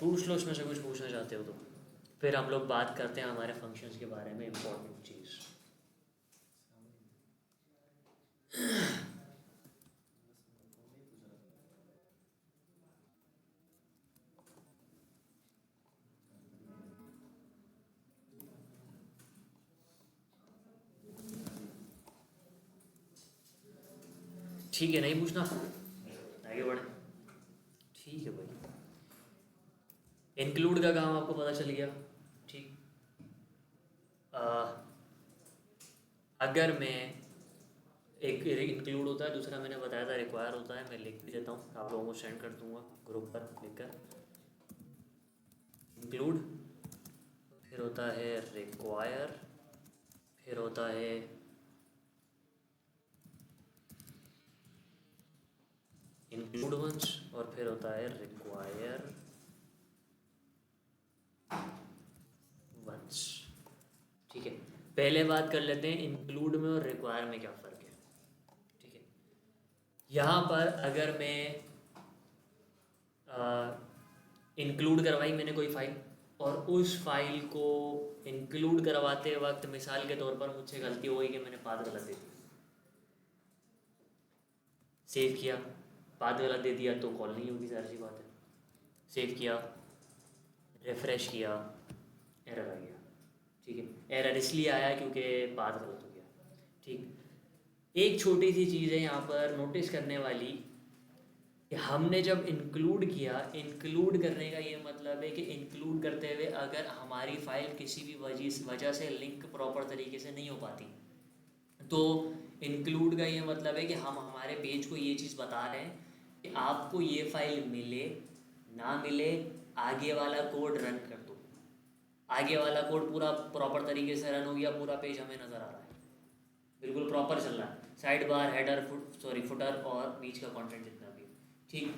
पूछ लो उसमें से कुछ पूछना चाहते हो तो, फिर हम लोग बात करते हैं हमारे फंक्शंस के बारे में, इम्पोर्टेंट चीज़। ठीक है, नहीं पूछना, आगे बढ़े। ठीक है भाई, इंक्लूड का काम आपको पता चल गया। ठीक, अगर मैं एक इंक्लूड होता है, दूसरा मैंने बताया था रिक्वायर होता है, मैं लिख भी देता हूँ, आप लोगों को सेंड कर दूंगा ग्रुप पर लिखकर। इंक्लूड, फिर होता है रिक्वायर, फिर होता है इंक्लूड वंस, और फिर होता है रिक्वायर वंस। ठीक है, पहले बात कर लेते हैं इंक्लूड में और रिक्वायर में क्या फ़र्क है। ठीक है, यहाँ पर अगर मैं इंक्लूड करवाई मैंने कोई फ़ाइल, और उस फाइल को इंक्लूड करवाते वक्त मिसाल के तौर पर मुझसे गलती हो गई कि मैंने पाथ गलत दे दी, सेव किया, पाथ गलत दे दिया तो कॉल नहीं होगी, सारी सी बात है। सेव किया, रिफ़्रेश किया, एरर आ गया। ठीक है, एरर इसलिए आया क्योंकि पाथ गलत हो गया। ठीक, एक छोटी सी चीज़ है यहाँ पर नोटिस करने वाली, कि हमने जब इंक्लूड किया, इंक्लूड करने का ये मतलब है कि इंक्लूड करते हुए अगर हमारी फ़ाइल किसी भी वजह से लिंक प्रॉपर तरीके से नहीं हो पाती, तो इंक्लूड का ये मतलब है कि हम हमारे पेज को ये चीज़ बता रहे हैं कि आपको ये फ़ाइल मिले ना मिले, आगे वाला कोड रन कर दो। आगे वाला कोड पूरा प्रॉपर तरीके से रन हो गया, पूरा पेज हमें नज़र आ रहा है, बिल्कुल प्रॉपर चल रहा है, साइड बार, हेडर, फुटर और बीच का कंटेंट जितना भी। ठीक,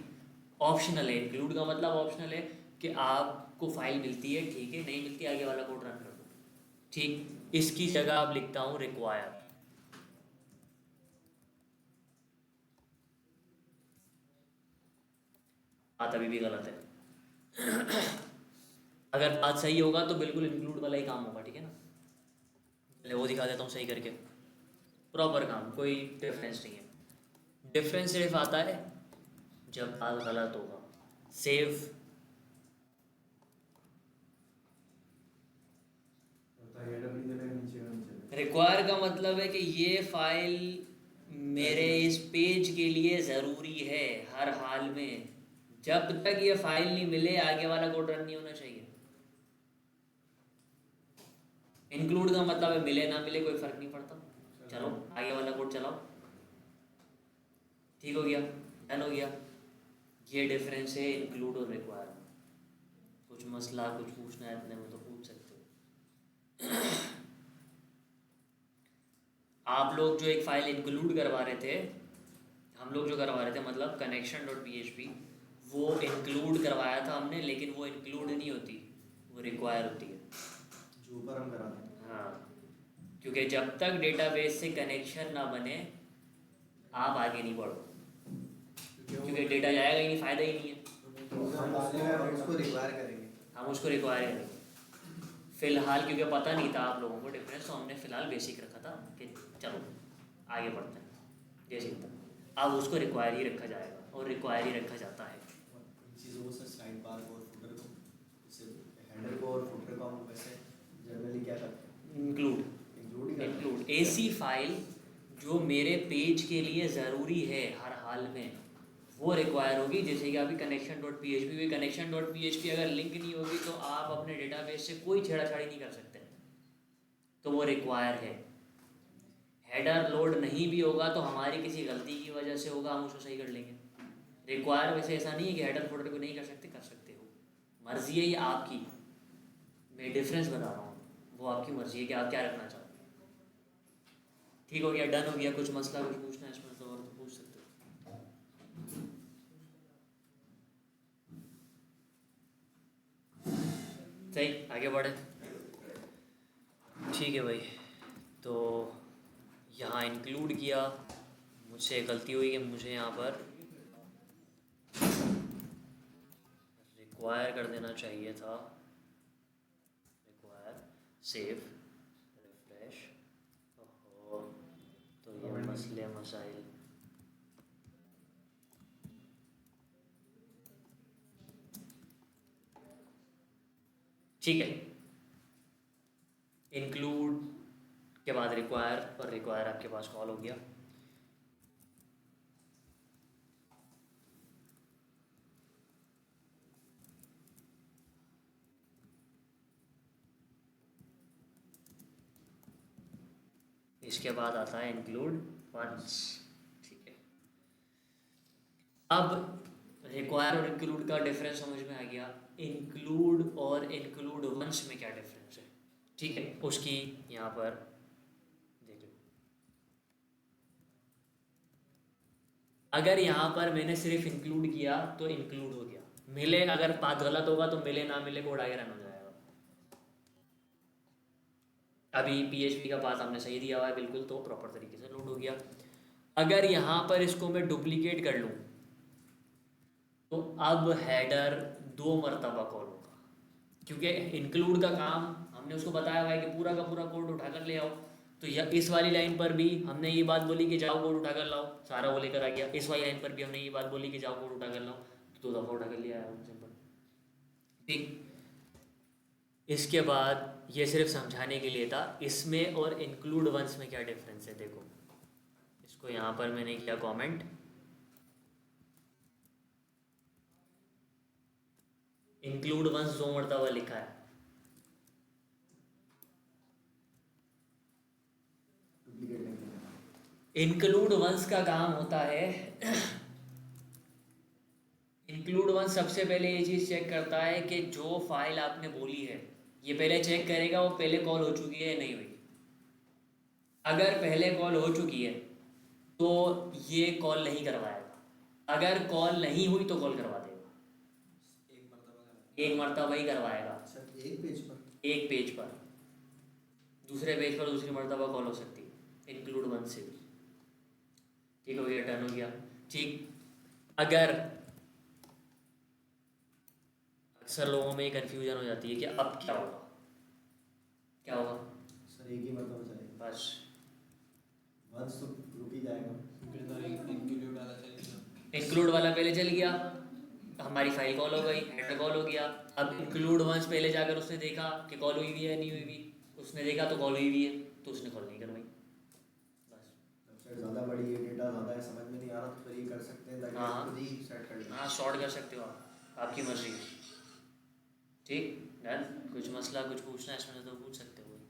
ऑप्शनल है, इंक्लूड का मतलब ऑप्शनल है कि आपको फाइल मिलती है, ठीक है, नहीं मिलती आगे वाला कोड रन कर दो। ठीक, इसकी जगह आप लिखता हूँ रिक्वायर। बात अभी भी गलत है। अगर बात सही होगा तो बिल्कुल इंक्लूड वाला ही काम होगा, ठीक है ना। पहले वो दिखा देता हूँ सही करके, प्रॉपर काम, कोई डिफरेंस नहीं है। डिफरेंस सिर्फ आता है जब बात गलत होगा। सेव, रिक्वायर का मतलब है कि ये फाइल मेरे इस पेज के लिए ज़रूरी है हर हाल में, जब तक ये फाइल नहीं मिले आगे वाला कोड रन नहीं होना चाहिए। इंक्लूड का मतलब है मिले ना मिले कोई फ़र्क नहीं पड़ता, चलो आगे वाला कोड चलाओ। ठीक हो गया, डन हो गया। ये डिफरेंस है इंक्लूड और रिक्वायर में। कुछ मसला कुछ पूछना है इतने में तो पूछ सकते हो। आप लोग जो एक फ़ाइल इंक्लूड करवा रहे थे, हम लोग जो करवा रहे थे मतलब कनेक्शन डॉट php, वो इंक्लूड करवाया था हमने, लेकिन वो इंक्लूड नहीं होती, वो रिक्वायर होती है जो ऊपर हम करा दें। हाँ, क्योंकि जब तक डेटाबेस से कनेक्शन ना बने आप आगे नहीं बढ़ो, क्योंकि डेटा जाएगा ही नहीं, फ़ायदा ही नहीं है। हम उसको रिक्वायर करेंगे। हम उसको रिक्वायर करेंगे फ़िलहाल, क्योंकि पता नहीं था आप लोगों को डिफरेंस, तो हमने फ़िलहाल बेसिक रखा था कि चलो आगे बढ़ते हैं जैसे था। अब उसको रिक्वायर ही रखा जाएगा और रिक्वायर ही रखा जाता है। इन चीज़ों को सर साइड बार को और फुटर को, इससे हेडर को और फुटर को हम वैसे जनरली क्या करते हैं, इंक्लूड ही इंक्लूड ऐसी फाइल जो मेरे पेज के लिए ज़रूरी है हर हाल में, वो रिक्वायर होगी। जैसे कि अभी connection dot P H P, connection dot P H P अगर लिंक नहीं होगी तो आप अपने डेटाबेस से कोई छेड़ाछाड़ी नहीं कर सकते, तो वो रिक्वायर है। हेडर लोड नहीं भी होगा तो हमारी किसी गलती की वजह से होगा, हम उसको सही कर लेंगे। रिक्वायर वैसे ऐसा नहीं है कि हेडर फोल्डर को नहीं कर सकते हो, मर्जी है ये आपकी। मैं डिफरेंस बता रहा हूँ, वो आपकी मर्जी है कि आप क्या रखना चाहते हैं। ठीक हो गया, डन हो गया। कुछ मसला कुछ पूछना है इसमें तो और तो पूछ सकते हो। सही, आगे बढ़े। ठीक है भाई, तो यहाँ इंक्लूड किया, मुझसे गलती हुई कि मुझे यहाँ पर रिक्वायर कर देना चाहिए था, रिक्वायर सेव रिफ्रेश। ओहो, तो ये मसले मसाइल। ठीक है, इंक्लूड के बाद रिक्वायर, और रिक्वायर आपके पास कॉल हो गया। इसके बाद आता है इंक्लूड वंस। ठीक है, अब रिक्वायर और इंक्लूड का डिफरेंस समझ में आ गया। इंक्लूड और इंक्लूड वंस में क्या डिफरेंस है, ठीक है, उसकी यहाँ पर देख लो। अगर यहाँ पर मैंने सिर्फ इंक्लूड किया तो इंक्लूड हो गया, मिले अगर बात गलत होगा तो मिले ना मिले कोड आगे रन हो जाएगा। अभी PHP का पाथ हमने सही दिया हुआ है बिल्कुल, तो प्रॉपर तरीके से लोड हो गया। अगर यहाँ पर इसको मैं डुप्लीकेट कर लूँ तो अब हेडर 2 मरतबा कॉल होगा, क्योंकि इंक्लूड का काम हमने उसको बताया हुआ है कि पूरा का पूरा कोड उठाकर ले आओ। तो इस वाली लाइन पर भी हमने ये बात बोली कि जाओ कोड उठाकर लाओ, सारा वो लेकर आ गया। इस वाली लाइन पर भी हमने ये बात बोली कि जाओ कोड उठाकर लाओ, तो 2 दफ़ा उठाकर ले आया, सिंपल। ठीक, इसके बाद ये सिर्फ समझाने के लिए था, इसमें और इंक्लूड वंस में क्या डिफरेंस है। देखो, इसको यहाँ पर मैंने किया कमेंट, इंक्लूड वंस 2 मरतबा लिखा है, इंक्लूड वंस का काम होता है इंक्लूड वंस सबसे पहले ये चीज़ चेक करता है कि जो फाइल आपने बोली है, ये पहले चेक करेगा वो पहले कॉल हो चुकी है या नहीं हुई। अगर पहले कॉल हो चुकी है तो ये कॉल नहीं करवाएगा, अगर कॉल नहीं हुई तो कॉल करवा देगा। एक मरतबा ही करवाएगा। एक पेज पर, एक पेज पर, दूसरे पेज पर दूसरी मरतबा कॉल हो सकती है इंक्लूड वन से भी। ठीक हो गया, डन हो गया। ठीक, अगर अक्सर लोगों में कन्फ्यूजन हो जाती है कि अब क्या होगा, क्या होगा सर एक ही मरतबा चलेगा बस, वंस तो रुक ही जाएगा। इंक्लूड वाला पहले चल गया, हमारी फाइल कॉल हो गई, हेडर कॉल हो गया। अब इंक्लूड वंस पहले जाकर उसने देखा कि कॉल हुई भी है नहीं हुई भी, उसने देखा तो कॉल हुई भी है, तो उसने कॉल नहीं करवाई, बस। वेबसाइट ज़्यादा बड़ी है, डेटा ज़्यादा है, समझ में नहीं आ रहा तो फिर ये कर सकते हैं ताकि हाँ। खुद ही सेट कर लें। हाँ, शॉर्ट कर सकते हो आप, आपकी मर्जी है। ठीक, डन। कुछ मसला कुछ पूछना है इसमें तो पूछ सकते हो।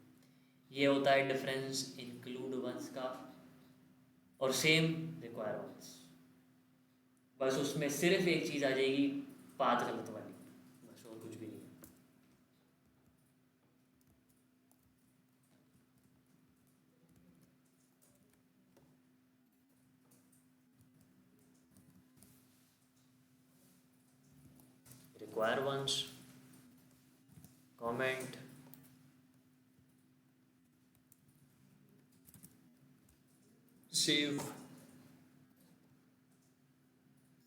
ये होता है डिफरेंस इंक्लूड वंस का, और सेम रिक्वायर वंस, बस उसमें सिर्फ एक चीज़ आ जाएगी, पाथ गलत वाली, बस और कुछ भी नहीं है। Require once, comment, save.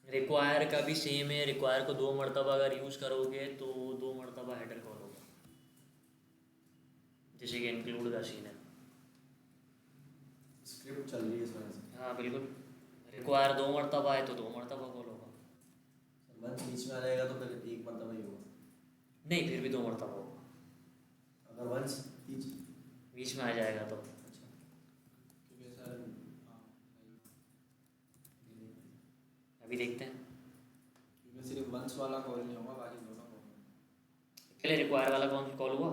Require का भी सेम है, रिक्वायर को 2 मरतबा अगर यूज़ करोगे तो 2 मरतबा हेडर कॉल होगा, जैसे कि इंक्लूड का सीन है। स्क्रिप्ट चल रही है इस वजह से। हाँ बिल्कुल, रिक्वायर 2 मरतबा है तो 2 मरतबा कॉल होगा। वंस बीच में आ जाएगा तो फिर एक मरतबा ही होगा। नहीं, फिर भी 2 मरतबा होगा, अगर वंस बीच में आ जाएगा तो। अच्छा, क्योंकि सर अभी देखते हैं, क्योंकि सिर्फ वंस वाला कॉल नहीं होगा, बाकी दोनों कॉल। पहले रिक्वायर वाला कॉल हुआ,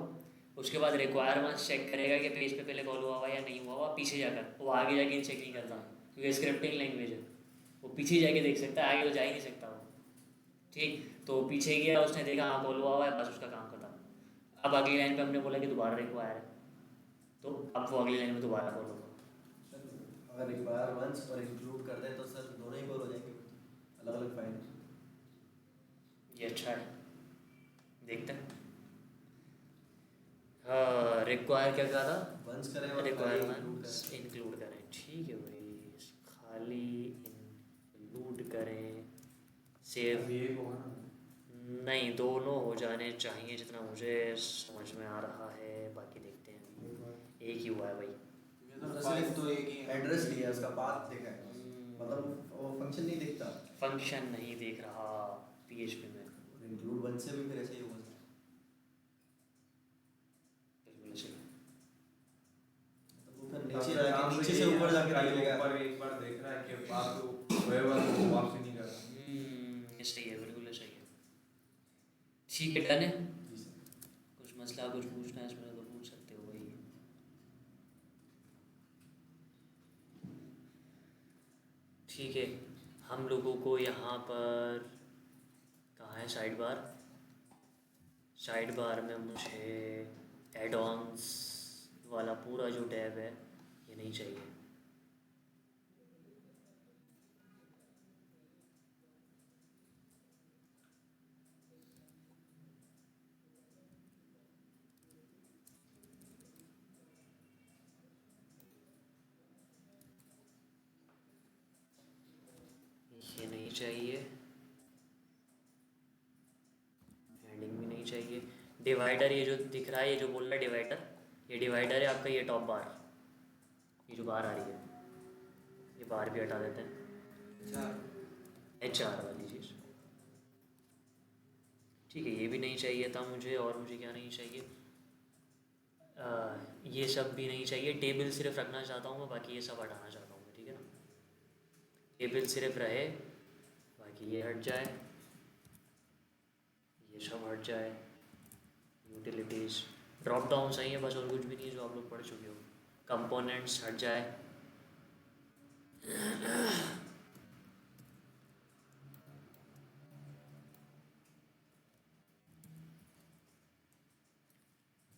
उसके बाद रिक्वायर वंस चेक करेगा कि पेज पे पहले कॉल हुआ हुआ या नहीं हुआ हुआ, पीछे जाकर। वो आगे जाके चेक नहीं करता क्योंकि स्क्रिप्टिंग लैंग्वेज है, वो पीछे जाके देख सकता है, आगे तो जा ही नहीं सकता वो। ठीक, तो पीछे गया, उसने देखा हाँ कॉल हुआ हुआ है, बस उसका काम खत्म। अब अगली लाइन पे हमने बोला कि दोबारा रिक्वायर है, तो अब वो अगली लाइन में दोबारा कॉल होगा। अगर रिक्वायर वंस और इंक्लूड कर दें तो सर दोनों ही कॉल हो जाएंगे, अलग अलग फाइल। ये अच्छा है, देखते हैं। हाँ, रिक्वायर क्या कहा था, वंस करें और रिक्वायर खाली वंस इंक्लूड करें। ठीक है भाई, खाली इंक्लूड करें, सेव। ये होगा ना, नहीं, दोनों हो जाने चाहिए जितना मुझे समझ में आ रहा है, बाकी देखते हैं। एक ही हुआ है भाई। ये तो मतलब फाइल सिर्फ तो एक ही है। एड्रेस लिया उसका पाथ देखा है बस, मतलब वो फंक्शन नहीं दिखता। फंक्शन नहीं देख रहा पीएचपी में। इंक्लूड वन से भी फिर ऐसे ही होगा सर। बिल्कुल सही। तो वो फिर तब नीचे से जाके आप नीचे तो से यही ऊपर है, जाके खाली निकलेगा। ऊपर एक बार देख रहा है कि पास होएगा तो वापस नहीं कर रहा। ये सही है, बिल्कुल सही है। ठीक है, डन है। जी सर। कुछ मसला कुछ पूछना है इसमें तो पूछ सकते हो भाई। ठीक है, हम लोगों को यहाँ पर कहाँ है साइड बार? साइड बार में मुझे एड ऑन्स वाला पूरा जो टैब है ये नहीं चाहिए। ये नहीं चाहिए, हेडिंग भी नहीं चाहिए। डिवाइडर ये जो दिख रहा है, ये जो बोल रहा है डिवाइडर, ये डिवाइडर है आपका, ये टॉप बार, ये जो बार आ रही है, ये बार भी हटा देते हैं। HR वाली चीज़, ठीक है, ये भी नहीं चाहिए था मुझे। और मुझे क्या नहीं चाहिए? ये सब भी नहीं चाहिए। टेबल सिर्फ रखना चाहता हूँ मैं, बाकी ये सब हटाना चाहता हूँ मैं, ठीक है ना? टेबल सिर्फ रहे, बाकी ये हट जाए, ये सब हट जाए। यूटिलिटीज़ ड्रॉप डाउन सही है बस, और कुछ भी नहीं है जो आप लोग पढ़ चुके हो। कंपोनेंट्स हट जाए।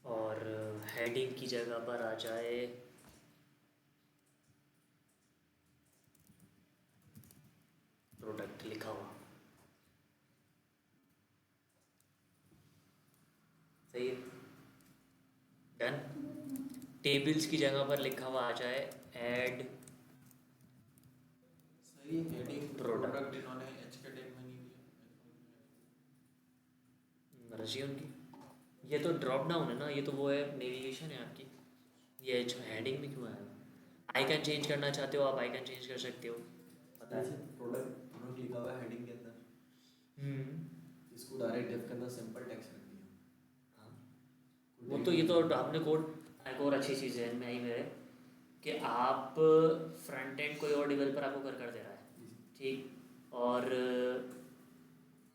और हेडिंग की जगह पर आ जाए प्रोडक्ट लिखा हुआ। सही है, डन। टेबल्स की जगह पर लिखा हुआ आ जाए ऐड सही हेडिंग प्रोडक्ट। प्रोडक्ट इन्होंने एच के टैग में नहीं दिया। मर्जी है उनकी। ये तो ड्रॉप डाउन है ना, ये तो वो है, नेविगेशन है आपकी। ये हेडिंग में क्यों आया? आइकन चेंज करना चाहते हो आप, आइकन चेंज कर सकते हो, पता है। प्रोडक्ट लिखा हुआ है हेडिंग के अंदर, इसको डायरेक्ट डिफ के अंदर सिंपल टेक्स्ट रख दिया। हाँ, वो तो ये तो हमने कोड। एक और अच्छी चीज़ है इनमें आई मेरे, कि आप फ्रंट एंड कोई और डेवलपर आपको कर दे रहा है, ठीक, और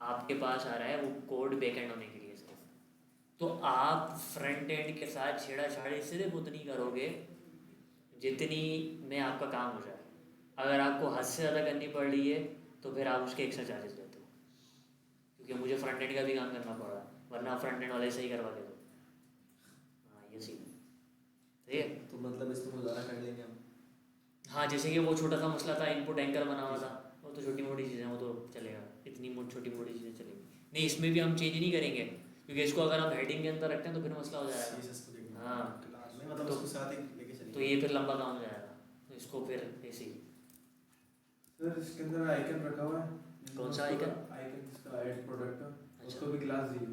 आपके पास आ रहा है वो कोड बैकएंड होने के लिए सिर्फ, तो आप फ्रंट एंड के साथ छेड़ाछाड़ी सिर्फ उतनी करोगे जितनी में आपका काम हो जाए। अगर आपको हद से ज़्यादा करनी पड़ रही है तो फिर आप उसके एक्स्ट्रा चार्जेस लेते हो, क्योंकि मुझे फ्रंट एंड का भी काम करना पड़ रहा है, वरना फ्रंट एंड वाले सही करवा के दो। हाँ, ये सीन है, सही है। तो मतलब इसको गुजारा कर लेंगे हम। हाँ, जैसे कि वो छोटा सा मसला था, इनपुट एंकर बना हुआ था, वो तो छोटी मोटी चीज़ें, वो तो चलेगा, इतनी छोटी मोटी चीज़ें चलेगी नहीं। इसमें भी हम चेंज नहीं करेंगे, क्योंकि इसको अगर हम हेडिंग के अंदर रखते हैं तो फिर मसला हो जाएगा। CSS को देखना हाँ, क्लास में, मतलब तो- उसके साथ ही लेके चलेंगे। तो ये फिर लंबा काम हो जाएगा, तो इसको फिर ऐसे ही। सर इसके अंदर आइकन रखा हुआ है। कौन सा आइकन? आइकन इसका ऐड प्रोडक्ट का, अच्छा। उसको भी क्लास दी है।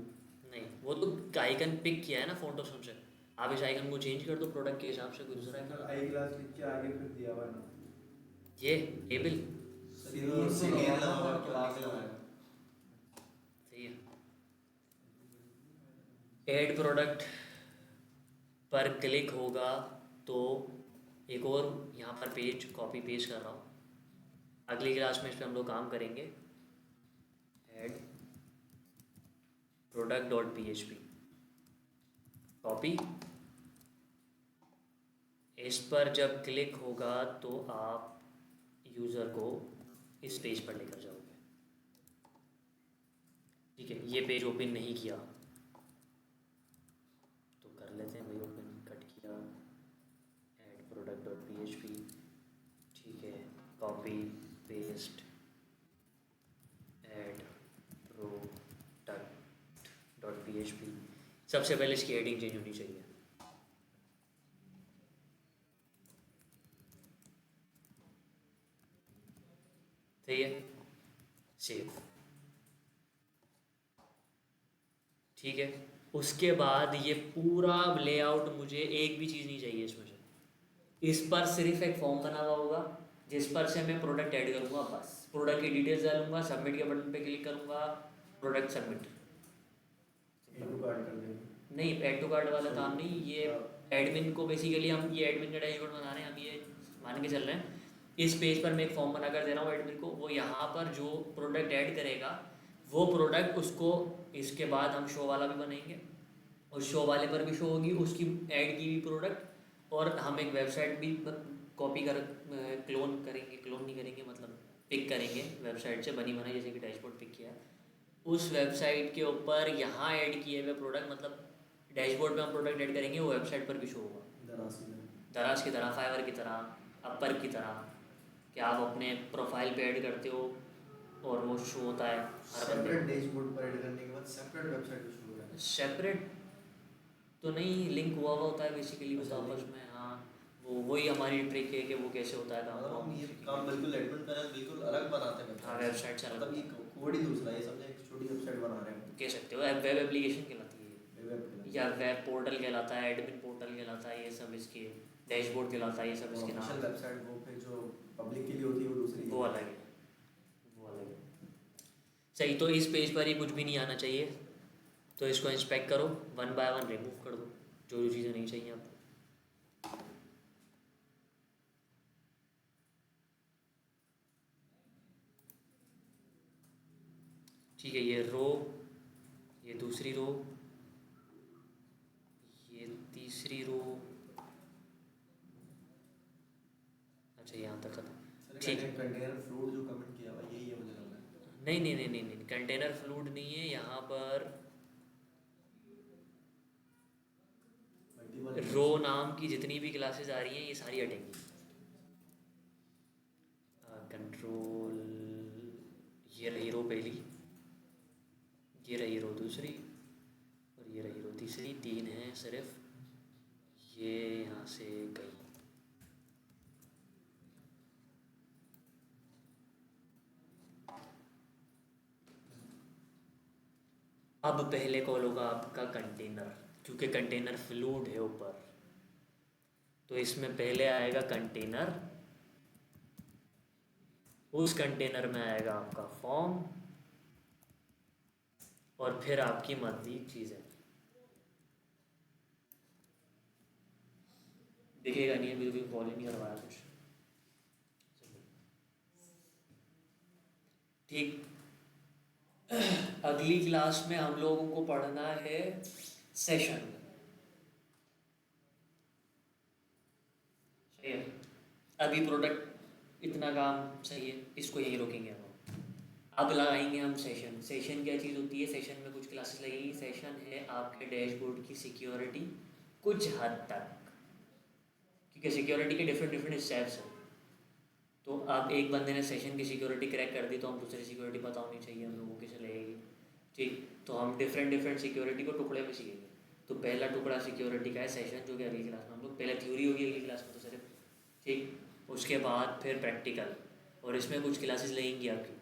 नहीं, वो तो आइकन पिक किया है ना फोटोशॉप से, आप इस आइकन को चेंज कर दो प्रोडक्ट के हिसाब से, कोई दूसरा सर icon। आई क्लास लिख के आगे फिर दिया हुआ है ना। ये टेबल सर ये तो CTL लगा हुआ क्लास लगा है। सही है। ऐड प्रोडक्ट पर क्लिक होगा तो एक और यहाँ पर पेज कॉपी पेस्ट कर रहा हूँ, अगली क्लास में इस पर हम लोग काम करेंगे। ऐड product.php कॉपी, इस पर जब क्लिक होगा तो आप यूज़र को इस पेज पर लेकर जाओगे, ठीक है। ये पेज ओपन नहीं किया तो कर लेते हैं भाई, ओपन कट किया, ऐड product.php, ठीक है, कॉपी पेस्ट, ऐड product.php। सबसे पहले इसकी हेडिंग चेंज होनी चाहिए। सही है, सेव। ठीक है। उसके बाद ये पूरा लेआउट, मुझे एक भी चीज़ नहीं चाहिए इसमें से। इस पर सिर्फ एक फॉर्म बना हुआ होगा जिस पर से मैं प्रोडक्ट ऐड करूँगा, बस प्रोडक्ट की डिटेल्स डालूंगा, सबमिट के बटन पे क्लिक करूँगा, product submit. Add to cart कर देंगे। नहीं, ऐड टू कार्ट वाला काम नहीं, ये एडमिन को बेसिकली हम ये एडमिन का डैशबोर्ड बना रहे हैं, हम ये मान के चल रहे हैं इस पेज पर मैं एक फॉर्म बना कर दे रहा हूँ एडमिन को, वो यहाँ पर जो प्रोडक्ट ऐड करेगा वो प्रोडक्ट उसको, इसके बाद हम शो वाला भी बनाएंगे, उस शो वाले पर भी शो होगी उसकी ऐड की भी प्रोडक्ट, और हम एक वेबसाइट भी कॉपी कर क्लोन करेंगे, क्लोन नहीं करेंगे मतलब पिक करेंगे वेबसाइट से बनी बनाई, जैसे कि डैशबोर्ड पिक किया, उस वेबसाइट के ऊपर यहाँ ऐड किए हुए प्रोडक्ट, मतलब डैशबोर्ड पे हम प्रोडक्ट ऐड करेंगे वो वेबसाइट पर भी शो होगा, दराज की तरह, फाइवर की तरह, अपर की तरह, कि आप अपने प्रोफाइल पे ऐड करते हो और वो शो होता है हर बंदे सेपरेट डैशबोर्ड पर ऐड करने के बाद सेपरेट वेबसाइट पे शुरू हो रहा है। सेपरेट तो नहीं, लिंक हुआ होता है बेसिकली बस आपस में। हाँ, वो वही हमारी ट्रिक है कि वो कैसे होता है मतलब काम। हम ये काम बिल्कुल एडमिन का बिल्कुल अलग बनाते हैं हाँ, वेबसाइट से अलग, मतलब ये कोड ही दूसरा, ये समझे एक छोटी वेबसाइट बना रहे हैं, कह सकते हो वेब एप्लीकेशन कहलाती है वेब या वेब पोर्टल कहलाता है, एडमिन पोर्टल कहलाता है, ये सब इसके डैशबोर्ड कहलाता है, ये सब इसके नाम। वेबसाइट वो पे जो पब्लिक के लिए होती है वो दूसरी, वो अलग है, वो अलग है। सही, तो इस पेज पर ही कुछ भी नहीं आना चाहिए, तो इसको इंस्पेक्ट करो, वन बाय वन रिमूव कर दो जो जो चीज़ें नहीं चाहिए आपको। ठीक है, ये रो, ये दूसरी रो, ये तीसरी रो, अच्छा यहाँ तक खत्म। ठीक है, कंटेनर फ्लोट जो कमेंट किया हुआ यही है मुझे लग रहा है। नहीं नहीं नहीं नहीं नहीं, कंटेनर फ्लूड नहीं है यहाँ पर। रो नाम की जितनी भी क्लासेस आ रही हैं ये सारी हटेंगी। कंट्रोल, ये रही रो पहली, ये रही रो दूसरी, और ये रही रो तीसरी, तीन है सिर्फ, ये यहाँ से गई। अब पहले कॉल होगा आपका कंटेनर, क्योंकि कंटेनर फ्लूड है ऊपर, तो इसमें पहले आएगा कंटेनर, उस कंटेनर में आएगा आपका फॉर्म, और फिर आपकी मज़ीद चीज़ें। दिखेगा नहीं, अभी तो कॉल ही नहीं करवाया कुछ। ठीक, अगली क्लास में हम लोगों को पढ़ना है सेशन। सही है, अभी प्रोडक्ट इतना काम सही है, इसको यहीं रोकेंगे हम। अब लगाएंगे हम सेशन। सेशन क्या चीज़ होती है? सेशन में कुछ क्लासेस लगेगी। सेशन है आपके डैशबोर्ड की सिक्योरिटी कुछ हद तक, क्योंकि सिक्योरिटी के डिफरेंट डिफरेंट स्टेप्स हैं। तो अब एक बंदे ने सेशन की सिक्योरिटी क्रैक कर दी, तो हम दूसरी सिक्योरिटी पता होनी चाहिए हम लोगों की लगेगी। ठीक, तो हम डिफरेंट डिफरेंट सिक्योरिटी को टुकड़े में सीखेंगे। तो पहला टुकड़ा सिक्योरिटी का है सेशन, जो कि अगली क्लास में हम लोग, पहले थ्योरी होगी अगली क्लास में तो सिर्फ। ठीक, उसके बाद फिर प्रैक्टिकल, और इसमें कुछ क्लासेस लगेंगी आपकी।